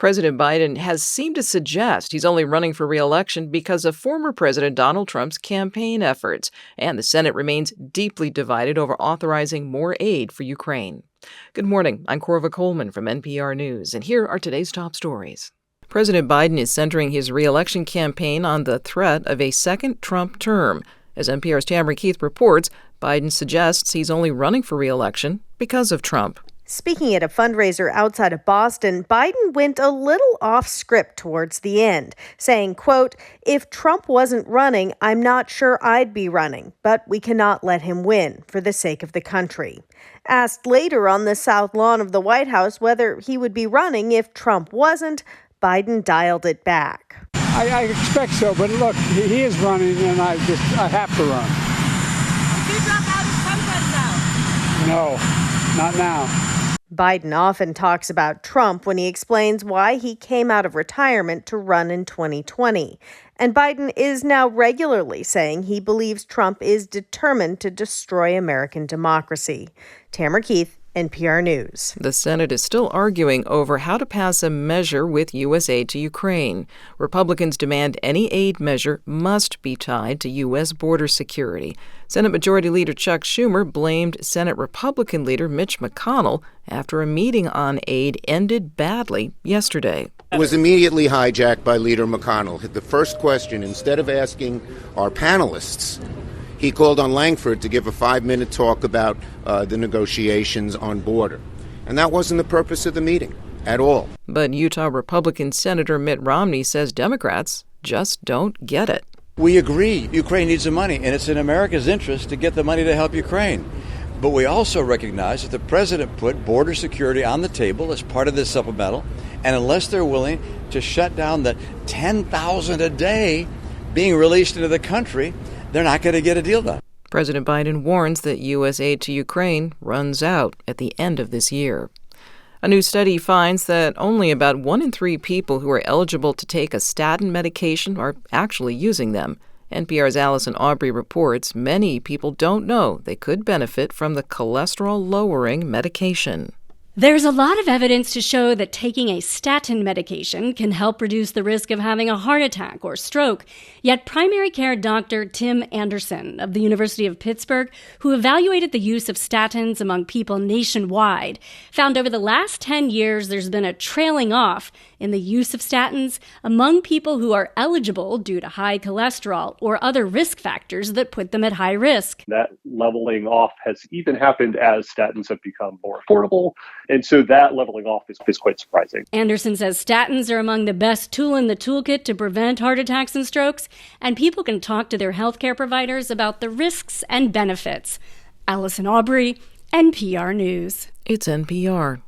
President Biden has seemed to suggest he's only running for re-election because of former President Donald Trump's campaign efforts, and the Senate remains deeply divided over authorizing more aid for Ukraine. Good morning, I'm Corva Coleman from NPR News, and here are today's top stories. President Biden is centering his re-election campaign on the threat of a second Trump term. As NPR's Tamara Keith reports, Biden suggests he's only running for re-election because of Trump. Speaking at a fundraiser outside of Boston, Biden went a little off script towards the end, saying, quote, "If Trump wasn't running, I'm not sure I'd be running, but we cannot let him win for the sake of the country." Asked later on the South Lawn of the White House whether he would be running if Trump wasn't, Biden dialed it back. I expect so, but look, he is running, and I have to run. If you drop out, is Trump out? No, not now. Biden often talks about Trump when he explains why he came out of retirement to run in 2020. And Biden is now regularly saying he believes Trump is determined to destroy American democracy. Tamara Keith, NPR News. The Senate is still arguing over how to pass a measure with U.S. aid to Ukraine. Republicans demand any aid measure must be tied to U.S. border security. Senate Majority Leader Chuck Schumer blamed Senate Republican leader Mitch McConnell after a meeting on aid ended badly yesterday. It was immediately hijacked by Leader McConnell. The first question, instead of asking our panelists, he called on Langford to give a 5-minute talk about the negotiations on border. And that wasn't the purpose of the meeting at all. But Utah Republican Senator Mitt Romney says Democrats just don't get it. We agree Ukraine needs the money, and it's in America's interest to get the money to help Ukraine. But we also recognize that the president put border security on the table as part of this supplemental, and unless they're willing to shut down the 10,000 a day being released into the country, they're not going to get a deal done. President Biden warns that U.S. aid to Ukraine runs out at the end of this year. A new study finds that only about 1 in 3 people who are eligible to take a statin medication are actually using them. NPR's Allison Aubrey reports many people don't know they could benefit from the cholesterol-lowering medication. There's a lot of evidence to show that taking a statin medication can help reduce the risk of having a heart attack or stroke. Yet primary care doctor Tim Anderson of the University of Pittsburgh, who evaluated the use of statins among people nationwide, found over the last 10 years there's been a trailing off in the use of statins among people who are eligible due to high cholesterol or other risk factors that put them at high risk. That leveling off has even happened as statins have become more affordable. And so that leveling off is quite surprising. Anderson says statins are among the best tool in the toolkit to prevent heart attacks and strokes, and people can talk to their healthcare providers about the risks and benefits. Allison Aubrey, NPR News. It's NPR.